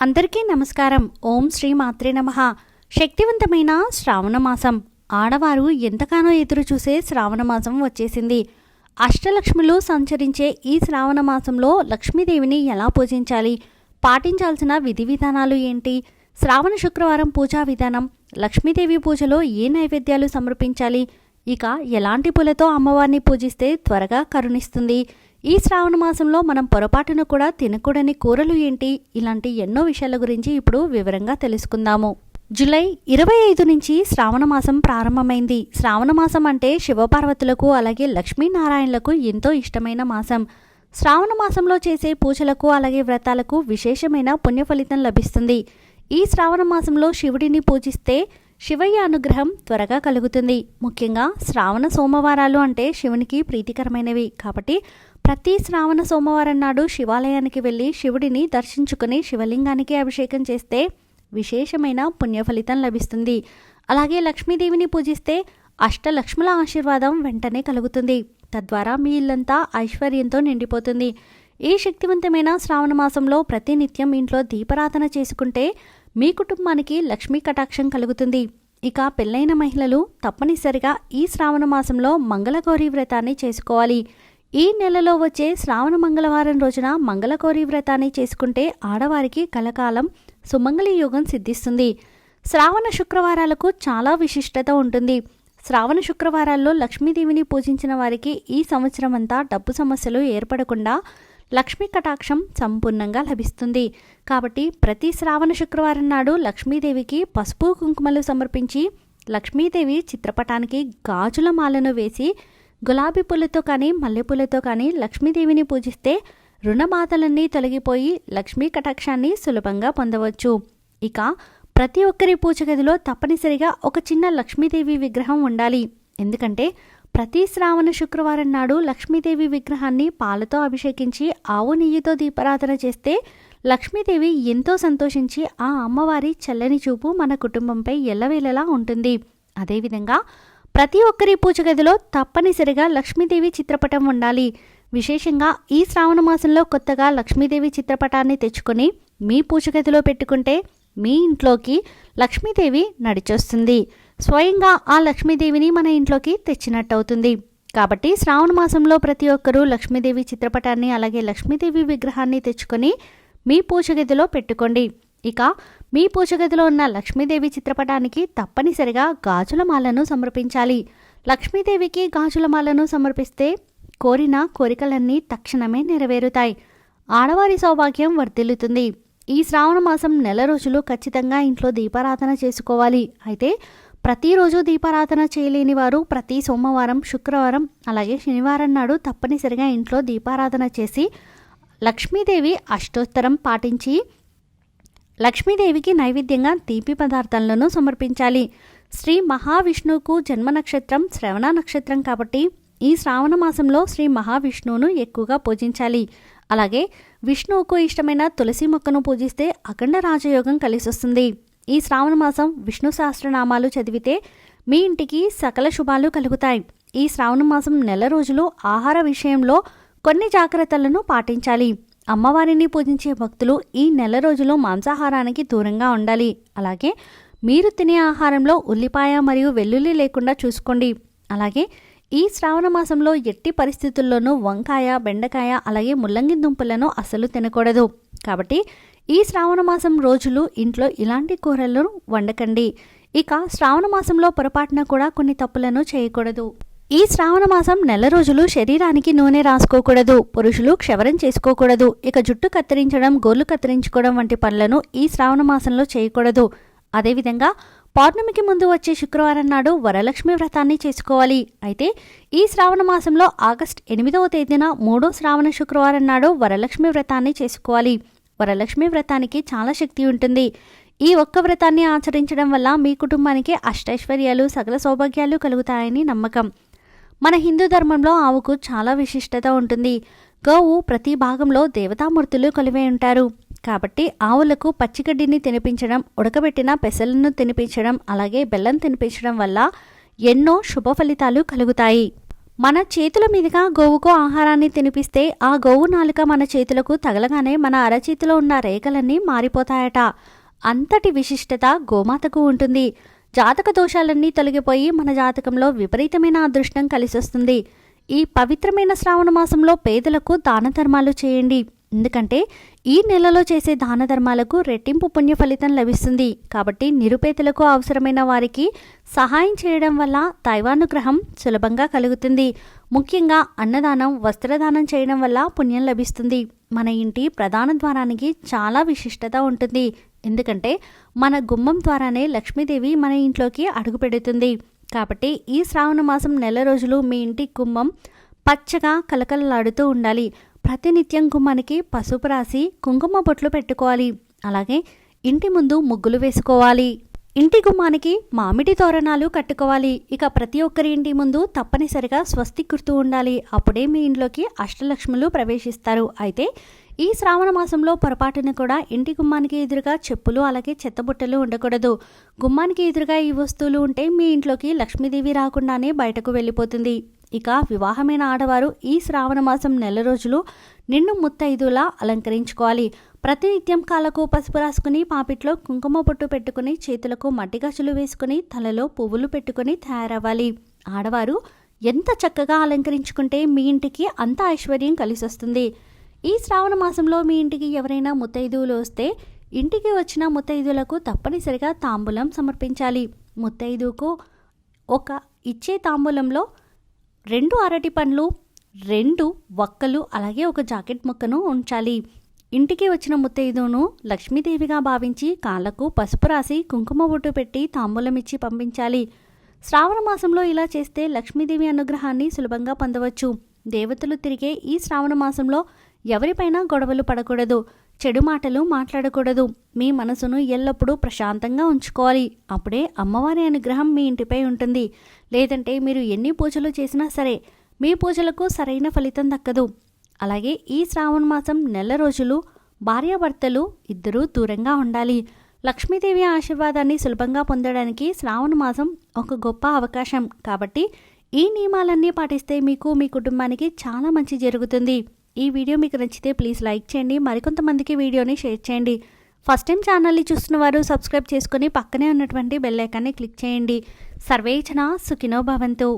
అందరికీ నమస్కారం. ఓం శ్రీ మాత్రే నమః. శక్తివంతమైన శ్రావణ మాసం. ఆడవారు ఎంతగానో ఎదురు చూసే శ్రావణ మాసం వచ్చేసింది. అష్టలక్ష్ములు సంచరించే ఈ శ్రావణ మాసంలో లక్ష్మీదేవిని ఎలా పూజించాలి, పాటించాల్సిన విధి విధానాలు ఏంటి, శ్రావణ శుక్రవారం పూజా విధానం, లక్ష్మీదేవి పూజలో ఏ నైవేద్యాలు సమర్పించాలి, ఇక ఎలాంటి పూలతో అమ్మవారిని పూజిస్తే త్వరగా కరుణిస్తుంది, ఈ శ్రావణ మాసంలో మనం పొరపాటున కూడా తినకూడని కూరలు ఏంటి, ఇలాంటి ఎన్నో విషయాల గురించి ఇప్పుడు వివరంగా తెలుసుకుందాము. జూలై 25 నుంచి శ్రావణ మాసం ప్రారంభమైంది. శ్రావణ మాసం అంటే శివపార్వతులకు అలాగే లక్ష్మీనారాయణలకు ఎంతో ఇష్టమైన మాసం. శ్రావణ మాసంలో చేసే పూజలకు అలాగే వ్రతాలకు విశేషమైన పుణ్య ఫలితం లభిస్తుంది. ఈ శ్రావణ మాసంలో శివుడిని పూజిస్తే శివయ్య అనుగ్రహం త్వరగా కలుగుతుంది. ముఖ్యంగా శ్రావణ సోమవారాలు అంటే శివునికి ప్రీతికరమైనవి కాబట్టి ప్రతి శ్రావణ సోమవారం నాడు శివాలయానికి వెళ్ళి శివుడిని దర్శించుకుని శివలింగానికి అభిషేకం చేస్తే విశేషమైన పుణ్య ఫలితం లభిస్తుంది. అలాగే లక్ష్మీదేవిని పూజిస్తే అష్టలక్ష్ముల ఆశీర్వాదం వెంటనే కలుగుతుంది. తద్వారా మీ ఇల్లంతా ఐశ్వర్యంతో నిండిపోతుంది. ఈ శక్తివంతమైన శ్రావణ మాసంలో ప్రతినిత్యం ఇంట్లో దీపారాధన చేసుకుంటే మీ కుటుంబానికి లక్ష్మీ కటాక్షం కలుగుతుంది. ఇక పెళ్ళైన మహిళలు తప్పనిసరిగా ఈ శ్రావణ మాసంలో మంగళగౌరీ వ్రతాన్ని చేసుకోవాలి. ఈ నెలలో వచ్చే శ్రావణ మంగళవారం రోజున మంగళగౌరీ వ్రతాన్ని చేసుకుంటే ఆడవారికి కలకాలం సుమంగళి యోగం సిద్ధిస్తుంది. శ్రావణ శుక్రవారాలకు చాలా విశిష్టత ఉంటుంది. శ్రావణ శుక్రవారాల్లో లక్ష్మీదేవిని పూజించిన వారికి ఈ సంవత్సరం అంతా డబ్బు సమస్యలు ఏర్పడకుండా లక్ష్మీ కటాక్షం సంపూర్ణంగా లభిస్తుంది. కాబట్టి ప్రతి శ్రావణ శుక్రవారం నాడు లక్ష్మీదేవికి పసుపు కుంకుమలు సమర్పించి లక్ష్మీదేవి చిత్రపటానికి గాజుల మాలను వేసి గులాబీ పూలతో కానీ మల్లెపూలతో కానీ లక్ష్మీదేవిని పూజిస్తే రుణబాధలన్నీ తొలగిపోయి లక్ష్మీ కటాక్షాన్ని సులభంగా పొందవచ్చు. ఇక ప్రతి ఒక్కరి పూజ గదిలో తప్పనిసరిగా ఒక చిన్న లక్ష్మీదేవి విగ్రహం ఉండాలి. ఎందుకంటే ప్రతి శ్రావణ శుక్రవారం నాడు లక్ష్మీదేవి విగ్రహాన్ని పాలతో అభిషేకించి ఆవు నెయ్యితో దీపారాధన చేస్తే లక్ష్మీదేవి ఎంతో సంతోషించి ఆ అమ్మవారి చల్లని చూపు మన కుటుంబంపై ఎల్లవేళలా ఉంటుంది. అదేవిధంగా ప్రతి ఒక్కరి పూజ గదిలో తప్పనిసరిగా లక్ష్మీదేవి చిత్రపటం ఉండాలి. విశేషంగా ఈ శ్రావణ మాసంలో కొత్తగా లక్ష్మీదేవి చిత్రపటాన్ని తెచ్చుకొని మీ పూజ గదిలో పెట్టుకుంటే మీ ఇంట్లోకి లక్ష్మీదేవి నడిచొస్తుంది. స్వయంగా ఆ లక్ష్మీదేవిని మన ఇంట్లోకి తెచ్చినట్టు అవుతుంది. కాబట్టి శ్రావణ మాసంలో ప్రతి ఒక్కరూ లక్ష్మీదేవి చిత్రపటాన్ని అలాగే లక్ష్మీదేవి విగ్రహాన్ని తెచ్చుకొని మీ పూజ గదిలో పెట్టుకోండి. ఇక మీ పూజ గదిలో ఉన్న లక్ష్మీదేవి చిత్రపటానికి తప్పనిసరిగా గాజుల మాలను సమర్పించాలి. లక్ష్మీదేవికి గాజుల మాలను సమర్పిస్తే కోరిన కోరికలన్నీ తక్షణమే నెరవేరుతాయి. ఆడవారి సౌభాగ్యం వర్ధిల్లుతుంది. ఈ శ్రావణ మాసం నెల రోజులు ఖచ్చితంగా ఇంట్లో దీపారాధన చేసుకోవాలి. అయితే ప్రతిరోజు దీపారాధన చేయలేని వారు ప్రతి సోమవారం, శుక్రవారం అలాగే శనివారం నాడు తప్పనిసరిగా ఇంట్లో దీపారాధన చేసి లక్ష్మీదేవి అష్టోత్తరం పాటించి లక్ష్మీదేవికి నైవేద్యంగా తీపి పదార్థాలను సమర్పించాలి. శ్రీ మహావిష్ణువుకు జన్మ నక్షత్రం శ్రవణ నక్షత్రం కాబట్టి ఈ శ్రావణ మాసంలో శ్రీ మహావిష్ణువును ఎక్కువగా పూజించాలి. అలాగే విష్ణువుకు ఇష్టమైన తులసి మొక్కను పూజిస్తే అఖండ రాజయోగం కలిసొస్తుంది. ఈ శ్రావణ మాసం విష్ణు సహస్రనామాలు చదివితే మీ ఇంటికి సకల శుభాలు కలుగుతాయి. ఈ శ్రావణ మాసం నెల రోజులు ఆహార విషయంలో కొన్ని జాగ్రత్తలను పాటించాలి. అమ్మవారిని పూజించే భక్తులు ఈ నెల రోజులు మాంసాహారానికి దూరంగా ఉండాలి. అలాగే మీరు తినే ఆహారంలో ఉల్లిపాయ మరియు వెల్లుల్లి లేకుండా చూసుకోండి. అలాగే ఈ శ్రావణ మాసంలో ఎట్టి పరిస్థితుల్లోనూ వంకాయ, బెండకాయ అలాగే ముల్లంగి దుంపలను అస్సలు తినకూడదు. కాబట్టి ఈ శ్రావణ మాసం రోజులు ఇంట్లో ఇలాంటి కూరలను వండకండి. ఇక శ్రావణ మాసంలో పొరపాటున కూడా కొన్ని తప్పులను చేయకూడదు. ఈ శ్రావణ మాసం నెల రోజులు శరీరానికి నూనె రాసుకోకూడదు. పురుషులు క్షవరం చేసుకోకూడదు. ఇక జుట్టు కత్తిరించడం, గోర్లు కత్తిరించుకోవడం వంటి పనులను ఈ శ్రావణ మాసంలో చేయకూడదు. అదేవిధంగా పౌర్ణమికి ముందు వచ్చే శుక్రవారం నాడు వరలక్ష్మి వ్రతాన్ని చేసుకోవాలి. అయితే ఈ శ్రావణ మాసంలో ఆగస్టు 8వ తేదీన 3వ శ్రావణ శుక్రవారం నాడు వరలక్ష్మి వ్రతాన్ని చేసుకోవాలి. వరలక్ష్మి వ్రతానికి చాలా శక్తి ఉంటుంది. ఈ ఒక్క వ్రతాన్ని ఆచరించడం వల్ల మీ కుటుంబానికి అష్టైశ్వర్యాలు, సకల సౌభాగ్యాలు కలుగుతాయని నమ్మకం. మన హిందూ ధర్మంలో ఆవుకు చాలా విశిష్టత ఉంటుంది. గోవు ప్రతి భాగంలో దేవతామూర్తులు కొలువై ఉంటారు. కాబట్టి ఆవులకు పచ్చిగడ్డిని తినిపించడం, ఉడకబెట్టిన పెసలను తినిపించడం అలాగే బెల్లం తినిపించడం వల్ల ఎన్నో శుభ ఫలితాలు కలుగుతాయి. మన చేతుల మీదుగా గోవుకు ఆహారాన్ని తినిపిస్తే ఆ గోవు నాలుక మన చేతులకు తగలగానే మన అరచేతిలో ఉన్న రేఖలన్నీ మారిపోతాయట. అంతటి విశిష్టత గోమాతకు ఉంటుంది. జాతక దోషాలన్నీ తొలగిపోయి మన జాతకంలో విపరీతమైన అదృష్టం కలిసొస్తుంది. ఈ పవిత్రమైన శ్రావణ మాసంలో పేదలకు దాన ధర్మాలు చేయండి. ఎందుకంటే ఈ నెలలో చేసే దాన ధర్మాలకు రెట్టింపు పుణ్య ఫలితం లభిస్తుంది. కాబట్టి నిరుపేదలకు అవసరమైన వారికి సహాయం చేయడం వల్ల దైవానుగ్రహం సులభంగా కలుగుతుంది. ముఖ్యంగా అన్నదానం, వస్త్రదానం చేయడం వల్ల పుణ్యం లభిస్తుంది. మన ఇంటి ప్రధాన ద్వారానికి చాలా విశిష్టత ఉంటుంది. ఎందుకంటే మన గుమ్మం ద్వారానే లక్ష్మీదేవి మన ఇంట్లోకి అడుగు పెడుతుంది. కాబట్టి ఈ శ్రావణ మాసం నెల రోజులు మీ ఇంటి గుమ్మం పచ్చగా కలకలలాడుతూ ఉండాలి. ప్రతినిత్యం గుమ్మానికి పసుపు రాసి కుంకుమ బొట్లు పెట్టుకోవాలి. అలాగే ఇంటి ముందు ముగ్గులు వేసుకోవాలి. ఇంటి గుమ్మానికి మామిడి తోరణాలు కట్టుకోవాలి. ఇక ప్రతి ఒక్కరి ఇంటి ముందు తప్పనిసరిగా స్వస్తి గుర్తు ఉండాలి. అప్పుడే మీ ఇంట్లోకి అష్టలక్ష్ములు ప్రవేశిస్తారు. అయితే ఈ శ్రావణ మాసంలో పొరపాటున కూడా ఇంటి గుమ్మానికి ఎదురుగా చెప్పులు అలాగే చెత్తబుట్టలు ఉండకూడదు. గుమ్మానికి ఎదురుగా ఈ వస్తువులు ఉంటే మీ ఇంట్లోకి లక్ష్మీదేవి రాకుండానే బయటకు వెళ్ళిపోతుంది. ఇక వివాహమైన ఆడవారు ఈ శ్రావణ మాసం నెల రోజులు నిండు ముత్తైదులా అలంకరించుకోవాలి. ప్రతినిత్యం కాళ్ళకు పసుపు రాసుకుని, పాపిట్లో కుంకుమ బొట్టు పెట్టుకుని, చేతులకు మట్టి గాజులు వేసుకుని, తలలో పువ్వులు పెట్టుకుని తయారవ్వాలి. ఆడవారు ఎంత చక్కగా అలంకరించుకుంటే మీ ఇంటికి అంత ఐశ్వర్యం కలిసొస్తుంది. ఈ శ్రావణ మాసంలో మీ ఇంటికి ఎవరైనా ముత్తైదువులు వస్తే ఇంటికి వచ్చిన ముత్తైదువులకు తప్పనిసరిగా తాంబూలం సమర్పించాలి. ముత్తైదువుకు ఇచ్చే తాంబూలంలో 2 అరటి పండ్లు, 2 వక్కలు అలాగే ఒక జాకెట్ ముక్కను ఉంచాలి. ఇంటికి వచ్చిన ముత్తైదువును లక్ష్మీదేవిగా భావించి కాళ్ళకు పసుపు రాసి కుంకుమ బొట్టు పెట్టి తాంబూలం ఇచ్చి పంపించాలి. శ్రావణ మాసంలో ఇలా చేస్తే లక్ష్మీదేవి అనుగ్రహాన్ని సులభంగా పొందవచ్చు. దేవతలు తిరిగే ఈ శ్రావణ మాసంలో ఎవరిపైనా గొడవలు పడకూడదు. చెడు మాటలు మాట్లాడకూడదు. మీ మనసును ఎల్లప్పుడూ ప్రశాంతంగా ఉంచుకోవాలి. అప్పుడే అమ్మవారి అనుగ్రహం మీ ఇంటిపై ఉంటుంది. లేదంటే మీరు ఎన్ని పూజలు చేసినా సరే మీ పూజలకు సరైన ఫలితం దక్కదు. అలాగే ఈ శ్రావణ మాసం నెల రోజులు భార్యాభర్తలు ఇద్దరూ దూరంగా ఉండాలి. లక్ష్మీదేవి ఆశీర్వాదాన్ని సులభంగా పొందడానికి శ్రావణ మాసం ఒక గొప్ప అవకాశం. కాబట్టి ఈ నియమాలన్నీ పాటిస్తే మీకు, మీ కుటుంబానికి చాలా మంచి జరుగుతుంది. ఈ వీడియో మీకు నచ్చితే ప్లీజ్ లైక్ చేయండి. మరికొంతమందికి వీడియోని షేర్ చేయండి. ఫస్ట్ టైం ఛానల్ని చూస్తున్న వారు సబ్స్క్రైబ్ చేసుకొని పక్కనే ఉన్నటువంటి బెల్ ఐకాన్ని క్లిక్ చేయండి. సర్వే జనా సుఖినో భవంతు.